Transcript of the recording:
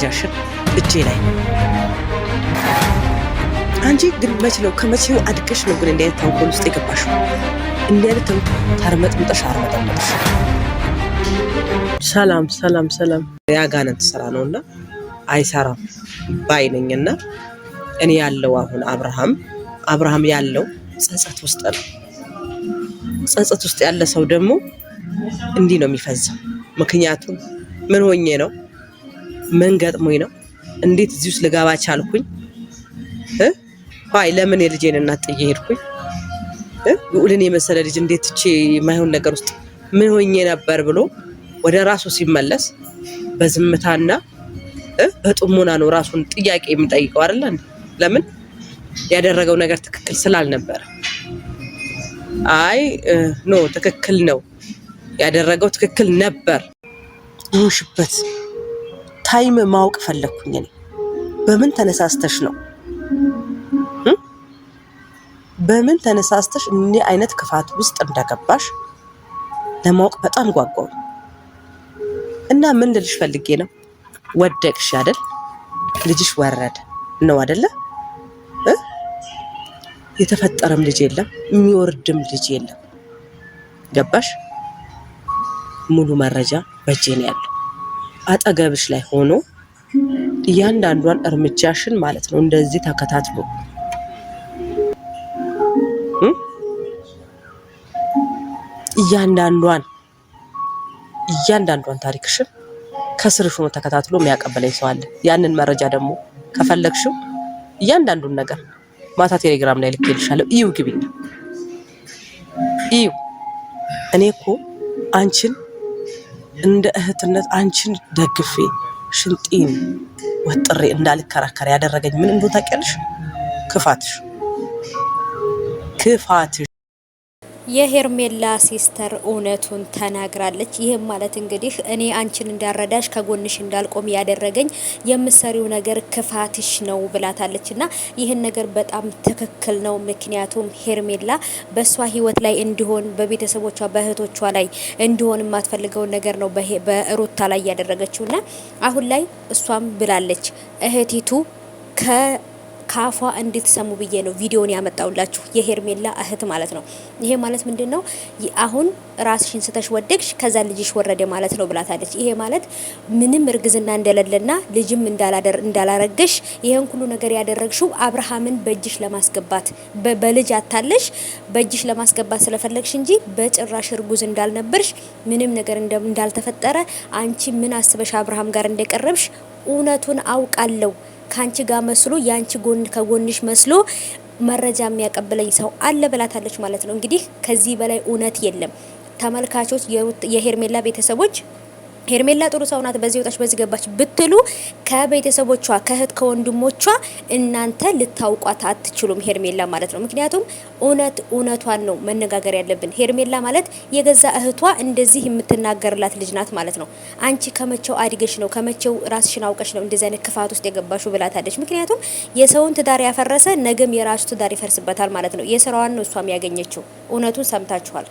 ጃሽን እጄ ላይ አንቺ ግን መች ነው ከመቼው አድገሽ ነው ግን እንዲህ አይነት ተንኮል ውስጥ የገባሽው? እንዲህ አይነት ታርመጥምጠሽ አርመጠመጥሽ። ሰላም ሰላም ሰላም። ያጋነንት ስራ ነውና አይሰራም ባይነኝና እኔ ያለው አሁን አብርሃም ያለው ጸጸት ውስጥ ነው። ጸጸት ውስጥ ያለ ሰው ደግሞ እንዲህ ነው የሚፈዘው። ምክንያቱም ምን ሆኜ ነው? ምን ገጥሞኝ ነው? እንዴት እዚህ ውስጥ ልገባ ቻልኩኝ? ሆይ ለምን የልጄን እናት ጥዬ ሄድኩኝ? ልዑልን የመሰለ ልጅ እንዴት እቺ የማይሆን ነገር ውስጥ ምን ሆኜ ነበር ብሎ ወደ ራሱ ሲመለስ በዝምታና በጥሞና ነው ራሱን ጥያቄ የሚጠይቀው አይደል? ለምን ያደረገው ነገር ትክክል ስላልነበረ። አይ ኖ ትክክል ነው ያደረገው ትክክል ነበር። ይሁንሽበት ታይም ማወቅ ፈለኩኝ እኔ። በምን ተነሳስተሽ ነው? በምን ተነሳስተሽ እንዲህ አይነት ክፋት ውስጥ እንደገባሽ ለማወቅ በጣም ጓጓው እና ምን ልልሽ ፈልጌ ነው፣ ወደቅሽ አይደል? ልጅሽ ወረደ ነው አይደለ? የተፈጠረም ልጅ የለም የሚወርድም ልጅ የለም። ገባሽ? ሙሉ መረጃ በእጄ ነው ያለው። አጠገብሽ ላይ ሆኖ እያንዳንዷን እርምጃሽን ማለት ነው እንደዚህ ተከታትሎ እያንዳንዷን ታሪክሽን ከስርሽ ሆኖ ተከታትሎ የሚያቀበለኝ ሰው አለ። ያንን መረጃ ደግሞ ከፈለግሽው እያንዳንዱን ነገር ማታ ቴሌግራም ላይ ልኬልሻለሁ። እዩ ግቢና እዩ። እኔ እኮ አንቺን እንደ እህትነት አንቺን ደግፌ ሽንጤን ወጥሬ እንዳልከራከር ያደረገኝ ምን እንደሆነ ታውቂያለሽ? ክፋትሽ። የሄርሜላ ሲስተር እውነቱን ተናግራለች። ይህም ማለት እንግዲህ እኔ አንቺን እንዳረዳሽ ከጎንሽ እንዳልቆም ያደረገኝ የምሰሪው ነገር ክፋትሽ ነው ብላታለች። እና ይህን ነገር በጣም ትክክል ነው። ምክንያቱም ሄርሜላ በእሷ ህይወት ላይ እንዲሆን በቤተሰቦቿ በእህቶቿ ላይ እንዲሆን የማትፈልገውን ነገር ነው በሩታ ላይ ያደረገችው። እና አሁን ላይ እሷም ብላለች እህቲቱ ካፏ እንድትሰሙ ብዬ ነው ቪዲዮን ያመጣውላችሁ። የሄርሜላ እህት ማለት ነው። ይሄ ማለት ምንድነው? አሁን ራስሽን ስተሽ ወደቅሽ ከዛ ልጅሽ ወረደ ማለት ነው ብላታለች። ይሄ ማለት ምንም እርግዝና እንደሌለና ልጅም እንዳላረገሽ ይሄን ሁሉ ነገር ያደረግሽው አብርሃምን በእጅሽ ለማስገባት በልጅ አታለሽ በእጅሽ ለማስገባት ስለፈለግሽ እንጂ በጭራሽ እርጉዝ እንዳልነበርሽ ምንም ነገር እንዳልተፈጠረ አንቺ ምን አስበሽ አብርሃም ጋር እንደቀረብሽ እውነቱን አውቃለሁ። ካንቺ ጋር መስሎ ያንቺ ጎን ከጎንሽ መስሎ መረጃ የሚያቀብለኝ ሰው አለ ብላታለች ማለት ነው። እንግዲህ ከዚህ በላይ እውነት የለም። ተመልካቾች፣ የሄርሜላ ቤተሰቦች ሄርሜላ ጥሩ ሰው ናት፣ በዚህ ወጣች በዚህ ገባች ብትሉ ከቤተሰቦቿ ከእህት ከወንድሞቿ እናንተ ልታውቋት አትችሉም ሄርሜላ ማለት ነው። ምክንያቱም እውነቷን ነው መነጋገር ያለብን። ሄርሜላ ማለት የገዛ እህቷ እንደዚህ የምትናገርላት ልጅ ናት ማለት ነው። አንቺ ከመቼው አድገሽ ነው ከመቼው ራስሽን አውቀሽ ነው እንደዚህ አይነት ክፋት ውስጥ የገባሽው ብላታለች። ምክንያቱም የሰውን ትዳር ያፈረሰ ነገም የራሱ ትዳር ይፈርስበታል ማለት ነው። የስራዋን ነው እሷም ያገኘችው። እውነቱን ሰምታችኋል።